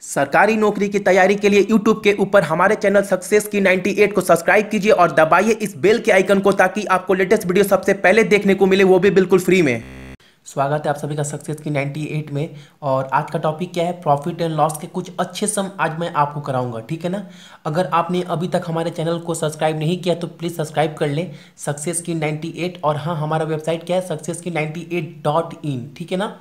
सरकारी नौकरी की तैयारी के लिए YouTube के ऊपर हमारे चैनल सक्सेस की 98 को सब्सक्राइब कीजिए और दबाइए इस बेल के आइकन को ताकि आपको लेटेस्ट वीडियो सबसे पहले देखने को मिले, वो भी बिल्कुल फ्री में। स्वागत है आप सभी का सक्सेस की 98 में। और आज का टॉपिक क्या है? प्रॉफिट एंड लॉस के कुछ अच्छे सम आज मैं आपको कराऊंगा, ठीक है ना। अगर आपने अभी तक हमारे चैनल को सब्सक्राइब नहीं किया तो प्लीज़ सब्सक्राइब कर लें, सक्सेस की 98। और हाँ, हमारा वेबसाइट क्या है? सक्सेस की 98.in, ठीक है ना।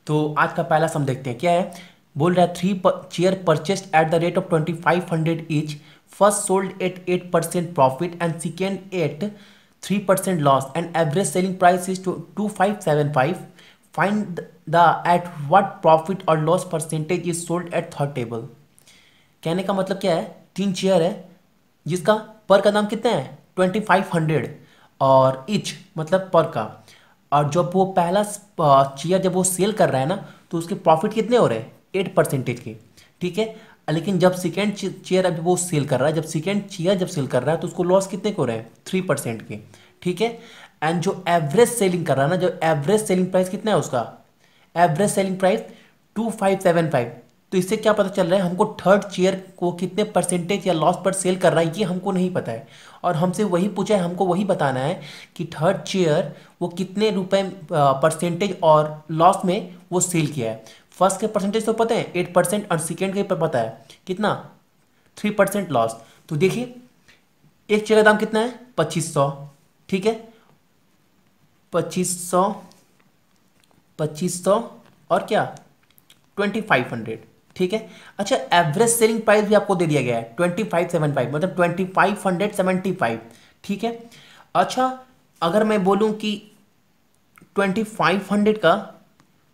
तो आज का पहला सम देखते हैं क्या है। बोल रहा है 3 chair purchased at the rate of 2500 each, first sold at 8% profit and second at 3% loss and average selling price is 2575। Find the at what profit और loss percentage is sold at third table. कहने का मतलब क्या है? 3 chair है जिसका पर का दाम कितना है? 2500 और इच मतलब पर का। और जब वो पहला चेयर जब वो सेल कर रहा है ना तो उसके प्रॉफिट कितने हो रहे हैं? 8% के, ठीक है। लेकिन जब सेकेंड चेयर अब वो सेल कर रहा है, जब सेकेंड चेयर जब सेल कर रहा है तो उसको लॉस कितने को हो रहे हैं? 3% के, ठीक है। एंड जो एवरेज सेलिंग कर रहा है ना, जो एवरेज सेलिंग प्राइस कितना है उसका? Average selling price 2575। तो इससे क्या पता चल रहा है? हमको थर्ड चेयर को कितने परसेंटेज या लॉस पर सेल कर रहा है ये हमको नहीं पता है। और हमसे वही पूछा है, हमको वही बताना है कि थर्ड चेयर वो कितने रुपए परसेंटेज और लॉस में वो सेल किया है। फर्स्ट के परसेंटेज तो पता है 8% और सेकेंड के पता है कितना? 3% लॉस। तो देखिए एक चेयर का दाम कितना है? 2500, ठीक है। 2500, 2500 और क्या? 2500, ठीक है। अच्छा, एवरेज सेलिंग प्राइस भी आपको दे दिया गया है 2575, मतलब 2575, ठीक है। अच्छा, अगर मैं बोलूं कि 2500 का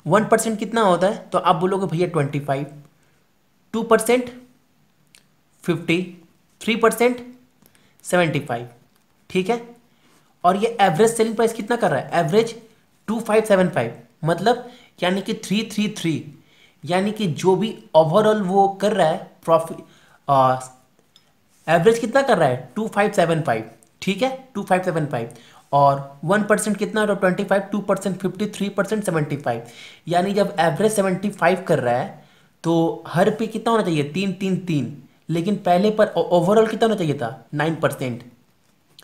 1% कितना होता है तो आप बोलोगे भैया 25, 2% 50, 3% 75, ठीक है। और ये एवरेज सेलिंग प्राइस कितना कर रहा है? एवरेज 2575, मतलब यानी कि 333, यानी कि जो भी ओवरऑल वो कर रहा है प्रॉफिट एवरेज कितना कर रहा है? 2575, ठीक है, 2575। और 1% कितना? तो 25, 2% 50, 3% 75। यानी जब एवरेज 75 कर रहा है तो हर पे कितना होना चाहिए? 3 3 3। लेकिन पहले पर ओवरऑल कितना होना चाहिए था? 9%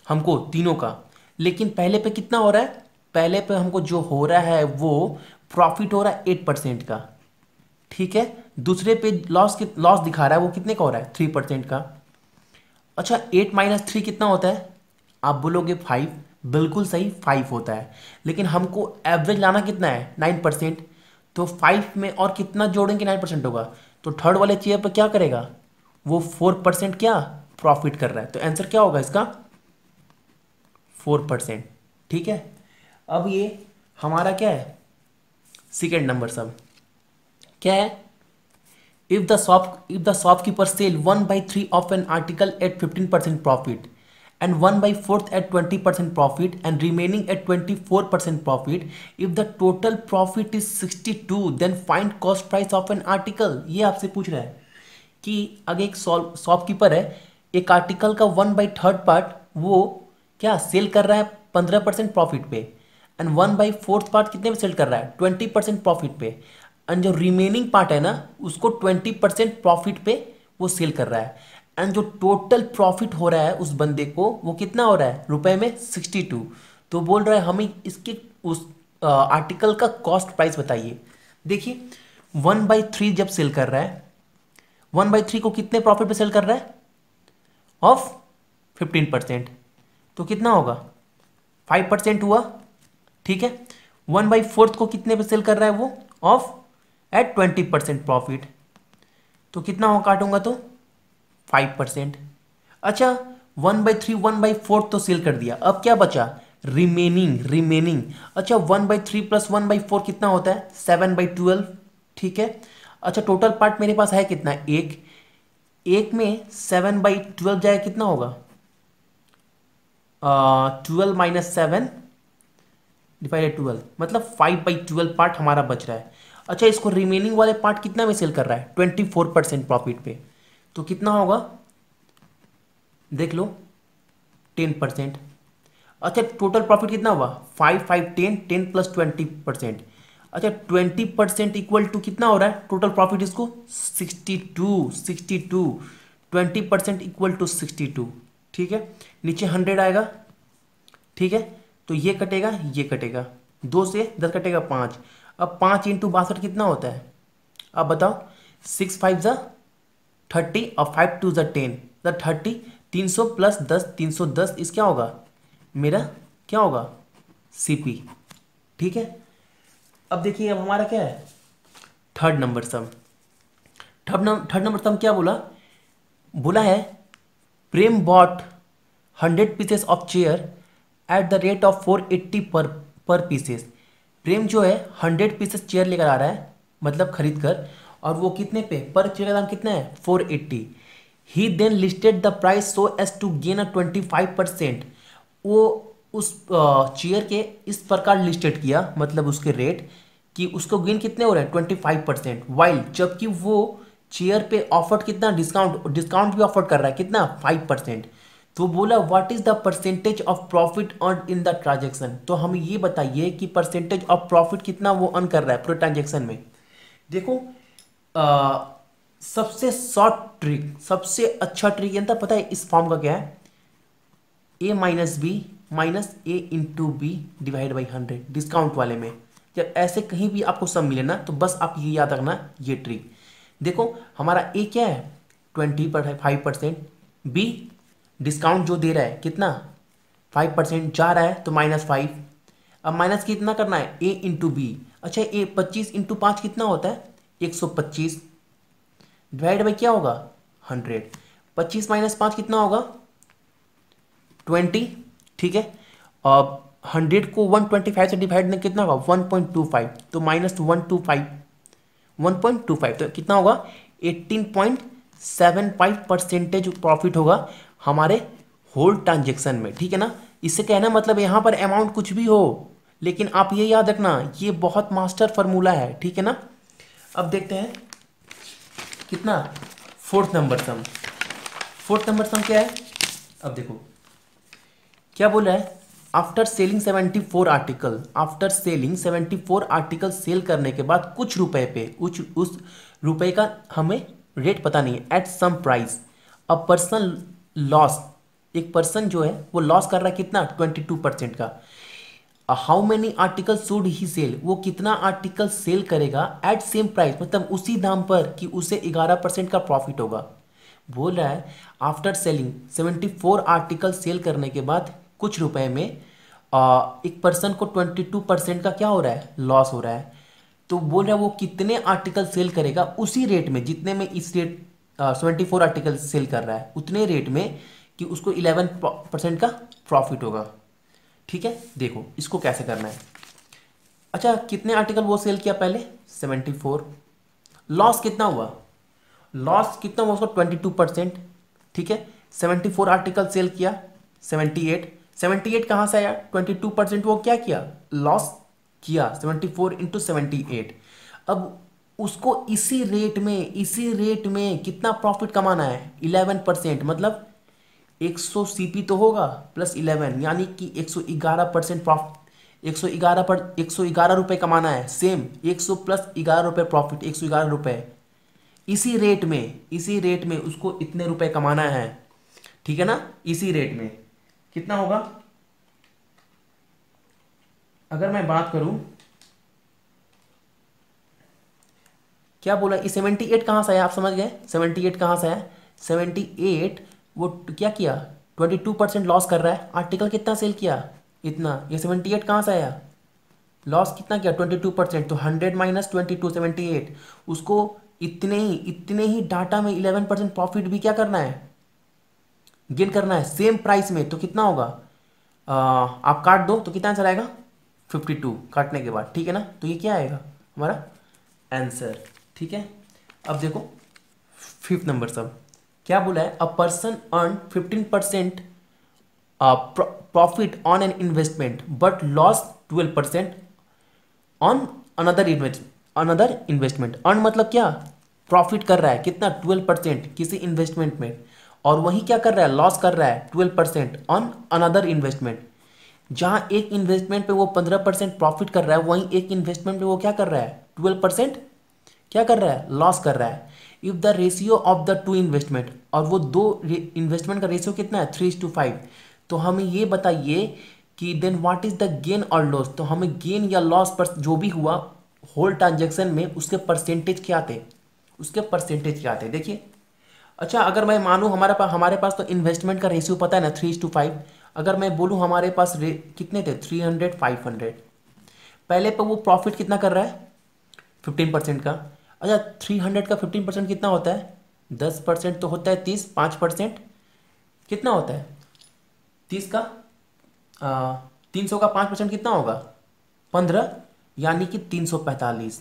हमको तीनों का। लेकिन पहले पे कितना हो रहा है? पहले पे हमको जो हो रहा है वो प्रॉफिट हो रहा है 8% का, ठीक है। दूसरे पे लॉस दिखा रहा है, वो कितने का हो रहा है? 3% का। अच्छा, 8 - 3 कितना होता है? आप बोलोगे 5, बिल्कुल सही 5 होता है। लेकिन हमको एवरेज लाना कितना है? 9%। तो 5 में और कितना जोड़ेंगे? 9% होगा। तो थर्ड वाले चेयर पर क्या करेगा? वो 4% क्या प्रॉफिट कर रहा है। तो आंसर क्या होगा इसका? 4%, ठीक है। अब ये हमारा क्या है? सेकेंड नंबर सब क्या है? if the shopkeeper sell 1/3 of an article at 15% profit and 1/4 at 20% profit and remaining at 24% profit, if the total profit is 62, then find cost price of an article। ये आपसे पूछ रहा है कि अगर एक शॉपकीपर है, एक आर्टिकल का 1/3 पार्ट वो क्या सेल कर रहा है 15% प्रॉफिट पे, एंड 1/4 पार्ट कितने में सेल कर रहा है? 20% प्रॉफिट पे। एंड जो रिमेनिंग पार्ट है ना उसको 20% प्रॉफिट पे वो सेल कर रहा है। एंड जो टोटल प्रॉफिट हो रहा है उस बंदे को वो कितना हो रहा है रुपए में? 62। तो बोल रहा है हमें इसके उस आर्टिकल का कॉस्ट प्राइस बताइए। देखिए 1/3 जब सेल कर रहा है, 1/3 को कितने प्रॉफिट पे सेल कर रहा है? ऑफ 15%। तो कितना होगा? 5% हुआ, ठीक है। 1/4 को कितने पे सेल कर रहा है वो? Off at 20% profit. तो कितना हो काटूंगा तो 5%। अच्छा, 1/3 1/4 तो सेल कर दिया, अब क्या बचा? रिमेनिंग। अच्छा, 1/3 प्लस 1/4 कितना होता है? 7/12, ठीक है। अच्छा, टोटल पार्ट मेरे पास है कितना? एक में 7/12 जाए कितना होगा? 12 - 7 / 12, मतलब 5/12 पार्ट हमारा बच रहा है। अच्छा, इसको रिमेनिंग वाले पार्ट कितना में सेल कर रहा है? 24% प्रॉफिट पे। तो कितना होगा देख लो? 10%। अच्छा, टोटल प्रॉफिट कितना हुआ? 5 5 10, 10 + 20%। अच्छा 20% इक्वल टू कितना हो रहा है टोटल प्रॉफिट इसको 62 20% इक्वल टू 62। ठीक है, नीचे 100 आएगा। ठीक है, तो ये कटेगा 2 से 10 कटेगा 5। अब 5 इंटू 62 कितना होता है अब बताओ। 6 5 ज़ा 30 और 5 2 ज़ा 10 द 30 300 प्लस 10 310 इस क्या होगा मेरा क्या होगा सीपी। ठीक है, अब देखिए अब हमारा क्या है third number sum. Third number sum क्या बोला, बोला है Prem bought 100 pieces of chair at the rate of 480 per pieces. प्रेम जो है 100 पीसेस चेयर लेकर आ रहा है मतलब खरीद कर, और वो कितने पे पर चेयर का दाम कितना है 480। He then listed the price so as to gain a 25%। वो उस चेयर के इस प्रकार लिस्टेड किया मतलब उसके रेट कि उसको गेन कितने हो रहे हैं 25%, वाइल जबकि वो चेयर पे ऑफर कितना डिस्काउंट भी ऑफर कर रहा है कितना 5%। तो बोला what is the percentage of profit earn in the transaction. तो हमें ये बताइए कि परसेंटेज ऑफ प्रॉफिट कितना वो अर्न कर रहा है पूरे ट्रांजेक्शन में। देखो सबसे शॉर्ट ट्रिक सबसे अच्छा ट्रिक ये पता है इस फॉर्म का क्या है, A minus B minus A into B divide by 100 discount वाले में। जब ऐसे कहीं भी आपको सब मिले ना तो बस आप ये याद रखना ये ट्रिक। देखो हमारा ए क्या है 25%, बी डिस्काउंट जो दे रहा है कितना 5% जा रहा है तो -5। अब माइनस कितना करना है ए इंटू बी। अच्छा ए 25 इंटू 5 कितना होता है 125 डिवाइड बाई क्या होगा 100। 25 माइनस 5 कितना होगा 20। ठीक है, अब 100 को 125 से डिवाइड में कितना होगा 1.25 तो -125 तो कितना होगा 18.75% प्रॉफिट होगा हमारे होल ट्रांजेक्शन में। ठीक है ना, इससे कहना मतलब यहाँ पर अमाउंट कुछ भी हो लेकिन आप ये याद रखना ये बहुत मास्टर फार्मूला है। ठीक है ना, अब देखते हैं कितना फोर्थ नंबर सम क्या है। अब देखो क्या बोल रहा है आफ्टर सेलिंग 74 आर्टिकल सेल करने के बाद कुछ रुपए पे उस रुपए का हमें रेट पता नहीं है at some price a person loss. एक पर्सन जो है वो लॉस कर रहा है कितना 22% का। How many article should he sell, वो कितना आर्टिकल सेल करेगा एट सेम प्राइस मतलब उसी दाम पर कि उसे 11% का प्रॉफिट होगा। बोल रहा है आफ्टर सेलिंग 74 आर्टिकल सेल करने के बाद कुछ रुपए में एक पर्सन को 22% का क्या हो रहा है लॉस हो रहा है। तो बोल रहा है वो कितने आर्टिकल सेल करेगा उसी रेट में जितने में इस रेट 74 आर्टिकल सेल कर रहा है उतने रेट में कि उसको 11% का प्रॉफिट होगा। ठीक है, देखो इसको कैसे करना है। अच्छा कितने आर्टिकल वो सेल किया पहले 74, लॉस कितना हुआ उसका 22%। ठीक है, 74 आर्टिकल सेल किया 78 कहाँ से आया 22% वो क्या किया लॉस किया 74 इंटू 78। अब उसको इसी रेट में कितना प्रॉफिट कमाना है 11% मतलब 100 सीपी तो होगा प्लस 11 यानी कि 111% प्रॉफिट 111 रुपये कमाना है। सेम 100 प्लस 11 रुपये प्रॉफिट 111 रुपये इसी रेट में उसको इतने रुपए कमाना है। ठीक है ना, इसी रेट में कितना होगा अगर मैं बात करूं क्या बोला ये 78 कहां से आया आप समझ गए 78 कहां से आया 78 वो क्या किया 22% लॉस कर रहा है आर्टिकल कितना सेल किया इतना ये 78 कहां से आया लॉस कितना किया 22% तो 100 माइनस 22 78 उसको इतने ही डाटा में 11% प्रॉफिट भी क्या करना है गेन करना है सेम प्राइस में। तो कितना होगा आप काट दो तो कितना आंसर आएगा 52 काटने के बाद। ठीक है ना, तो ये क्या आएगा हमारा आंसर। ठीक है, अब देखो फिफ्थ नंबर सब क्या बोला है a person earn 15% profit on an investment but loss 12% on another investment. Earn मतलब क्या प्रॉफिट कर रहा है कितना 12% किसी इन्वेस्टमेंट में और वही क्या कर रहा है लॉस कर रहा है 12% ऑन अनदर इन्वेस्टमेंट। जहां एक इन्वेस्टमेंट पे वो 15% प्रॉफिट कर रहा है, वहीं एक इन्वेस्टमेंट पे वो क्या कर रहा है, 12% क्या कर रहा है, लॉस कर रहा है। If the ratio of the two investment, और वो दो इन्वेस्टमेंट का रेशियो कितना है, 3:5, तो हमें ये बताइए कि then what is the gain और लॉस। तो हमें गेन या लॉस पर जो भी हुआ होल ट्रांजेक्शन में, उसके परसेंटेज क्या थे, उसके परसेंटेज क्या थे, देखिए। अच्छा, अगर मैं मानूँ हमारे पास तो इन्वेस्टमेंट का रेशियो पता है ना, 3:5। अगर मैं बोलूँ हमारे पास कितने थे, 300 500, पहले पर वो प्रॉफिट कितना कर रहा है, 15% का। अच्छा, 300 का 15% कितना होता है, 10% तो होता है 30, 5% कितना होता है, 30 का 300 का 5% कितना होगा, 15, यानी कि 345,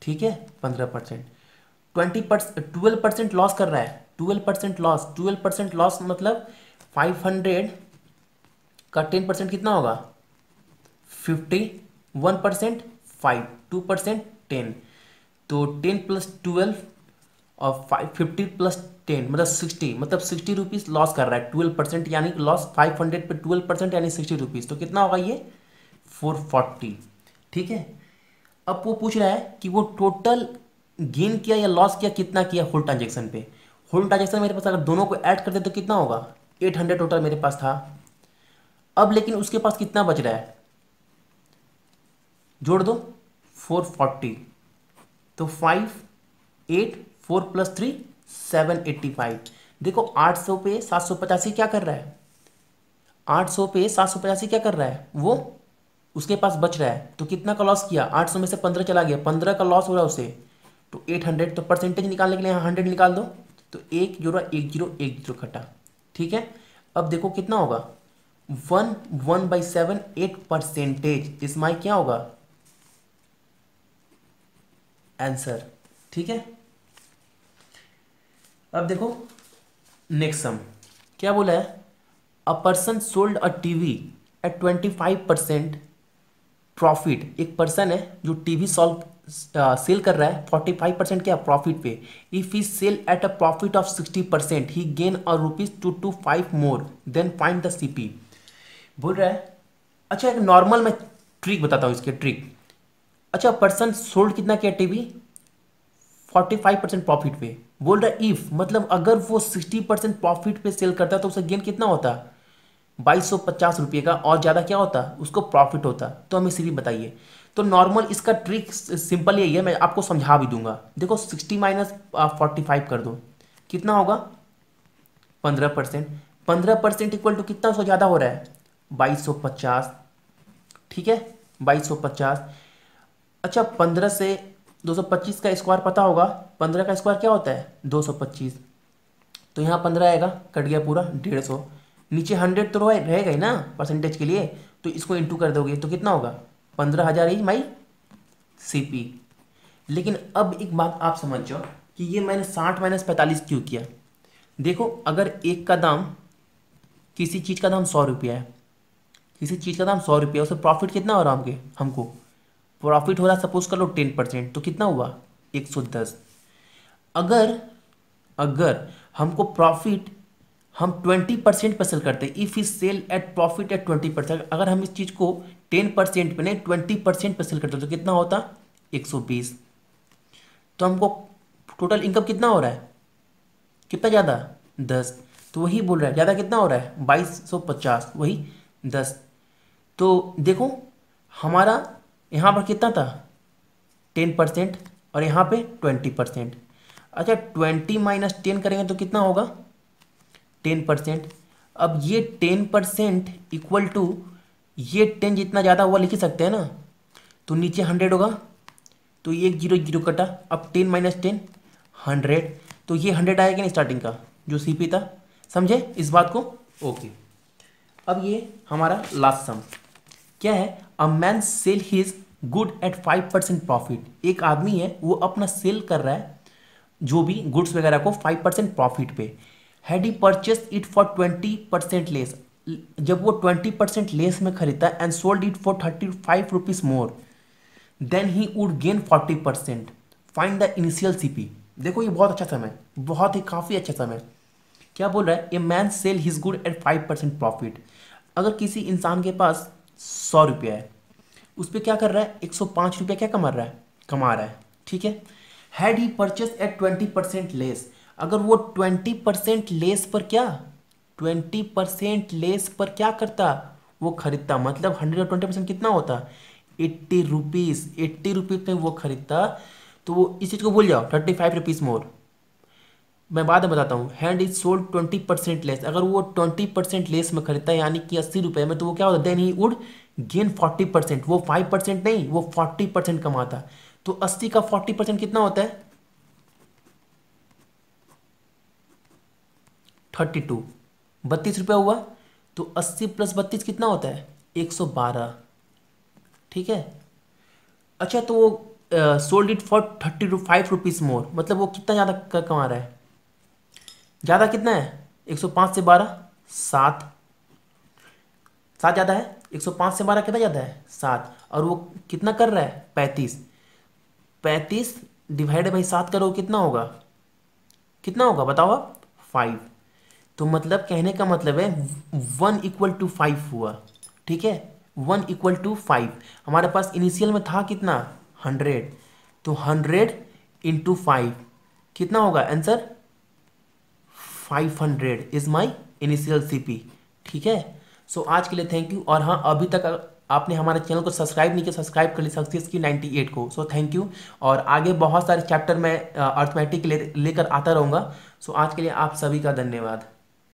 ठीक है, 15%। 12% लॉस कर रहा है, 12% लॉस, 12% लॉस मतलब 500 का 10% कितना होगा, 51%, 5, 2% 10, तो 10 + 12 और 50 + 10 मतलब 60, मतलब 60 रुपीज़ लॉस कर रहा है, 12%, यानी कि लॉस 500 पे 12% यानी 60 रुपीज़, तो कितना होगा ये, 440, ठीक है। अब वो पूछ रहा है कि वो टोटल गेन किया या लॉस किया, कितना किया होल ट्रांजेक्शन पे। होल ट्रांजेक्शन मेरे पास अगर दोनों को ऐड कर दे तो कितना होगा, 800 टोटल मेरे पास था। अब लेकिन उसके पास कितना बच रहा है, जोड़ दो, 440, तो 5, 8, 4 + 3 785। देखो 800 पे 785 क्या कर रहा है, 800 पे 785 क्या कर रहा है, वो उसके पास बच रहा है, तो कितना का लॉस किया, 800 में से 15 चला गया, 15 का लॉस हो रहा है उसे, तो 800, तो परसेंटेज निकालने के लिए यहाँ 100 निकाल दो, तो 1 0 1 0 1 0 कटा, ठीक है। अब देखो कितना होगा, 1/7 8% इस माई क्या होगा आंसर, ठीक है। अब देखो नेक्स्ट सम क्या बोला है, a person sold a TV at 25% profit. एक पर्सन है जो टीवी सॉल्व सेल कर रहा है 45% क्या प्रॉफिट पे। If he sell at a profit of 60% he gain a ₹225 more than find the CP. बोल रहा है, अच्छा एक नॉर्मल मैं ट्रिक बताता हूँ इसके ट्रिक। अच्छा, पर्सन सोल्ड कितना किया टीवी, 45% प्रॉफिट पे। बोल रहा है इफ मतलब अगर वो 60% प्रॉफिट पे सेल करता तो उसे गेन कितना होता, 2250 रुपये का, और ज़्यादा क्या होता उसको प्रॉफिट होता। तो हमें सीधी बताइए। तो नॉर्मल इसका ट्रिक सिंपल यही है, मैं आपको समझा भी दूंगा। देखो 60 - 45 कर दो, कितना होगा 15%। 15% इक्वल टू कितना, सौ ज़्यादा हो रहा है 2250, ठीक है 2250। अच्छा 15 से 225 का स्क्वायर पता होगा, 15 का स्क्वायर क्या होता है 225, तो यहाँ 15 आएगा, कट गया पूरा 150, नीचे 100 तो रहेगा ही ना परसेंटेज के लिए, तो इसको इंटू कर दोगे तो कितना होगा 15,000 ही माई सीपी। लेकिन अब एक बात आप समझ जाओ कि ये मैंने 60 - 45 क्यों किया। देखो अगर एक का दाम, किसी चीज़ का दाम 100 रुपया है, किसी चीज़ का दाम 100 रुपया, उससे प्रॉफिट कितना हो रहा हमको प्रॉफिट हो रहा सपोज कर लो 10%, तो कितना हुआ 110। अगर अगर हमको प्रॉफिट हम 20% पर सेल करते हैं, if is sell at profit at 20%, अगर हम इस चीज़ को 10% पे नहीं 20% पर सेल करते तो कितना होता 120। तो हमको टोटल इनकम कितना हो रहा है, कितना ज़्यादा 10। तो वही बोल रहा है ज़्यादा कितना हो रहा है 2250, वही 10। तो देखो हमारा यहाँ पर कितना था 10% और यहाँ पे 20%। अच्छा 20 - 10 करेंगे तो कितना होगा 10%। अब ये 10% इक्वल टू ये 10 जितना ज़्यादा हुआ लिख ही सकते हैं ना, तो नीचे 100 होगा, तो ये 1 0 0 कटा, अब 10 - 10 100, तो ये 100 आएगा नहीं स्टार्टिंग का जो सीपी था, समझे इस बात को, ओके। अब ये हमारा लास्ट सम क्या है, a man sell his good at 5% profit. एक आदमी है वो अपना सेल कर रहा है जो भी गुड्स वगैरह को 5% प्रॉफिट पे। Had he purchase it for 20% less, जब वो 20% लेस में खरीदता है and sold it for 35 rupees more than he would gain 40%। Find the initial CP. देखो ये बहुत अच्छा समय, बहुत ही काफ़ी अच्छा समय। क्या बोल रहा है, a man sell his good at 5% profit. अगर किसी इंसान के पास 100 रुपया है, उस पर क्या कर रहा है, 105 रुपया क्या कमा रहा है, ठीक है। Had he purchase at 20% less, अगर वो 20% लेस पर क्या, 20% लेस पर क्या करता, वो खरीदता, मतलब 100 और 20% कितना होता, 80 रुपीज़, 80 रुपीज़ में वो खरीदता, तो वो इस चीज़ को भूल जाओ, 35 रुपीज़ मोर। मैं बाद में बताता हूँ। हैंड इज सोल्ड 20% लेस, अगर वो 20% लेस में खरीदता है यानी कि 80 रुपये में, तो वो क्या होता, देन ही वुड गेन 40%, वो 5% नहीं, वो 40% कमाता। तो 80 का 40% कितना होता है, 32, 32 रुपया हुआ। तो 80 प्लस 32 कितना होता है, 112, ठीक है। अच्छा, तो वो सोल्ड इट फॉर 35 रुपीज़ मोर, मतलब वो कितना ज़्यादा कमा रहा है, ज़्यादा कितना है, 105 से 12, 7, 7 ज़्यादा है, 105 से 12 कितना ज़्यादा है, 7, और वो कितना कर रहा है, 35, 35 डिवाइड बाई 7 करो कितना होगा, कितना होगा बताओ आप, 5। तो मतलब कहने का मतलब है 1 = 5 हुआ, ठीक है, 1 = 5। हमारे पास इनिशियल में था कितना, 100, तो 100 × 5 कितना होगा answer, 500 is my initial CP, ठीक है। सो आज के लिए थैंक यू। और हाँ, अभी तक आपने हमारे चैनल को सब्सक्राइब नहीं किया, सब्सक्राइब कर ली सक्सेस की 98 को। So thank you. और आगे बहुत सारे चैप्टर मैं अर्थमेटिक लेकर आता रहूँगा। सो आज के लिए आप सभी का धन्यवाद।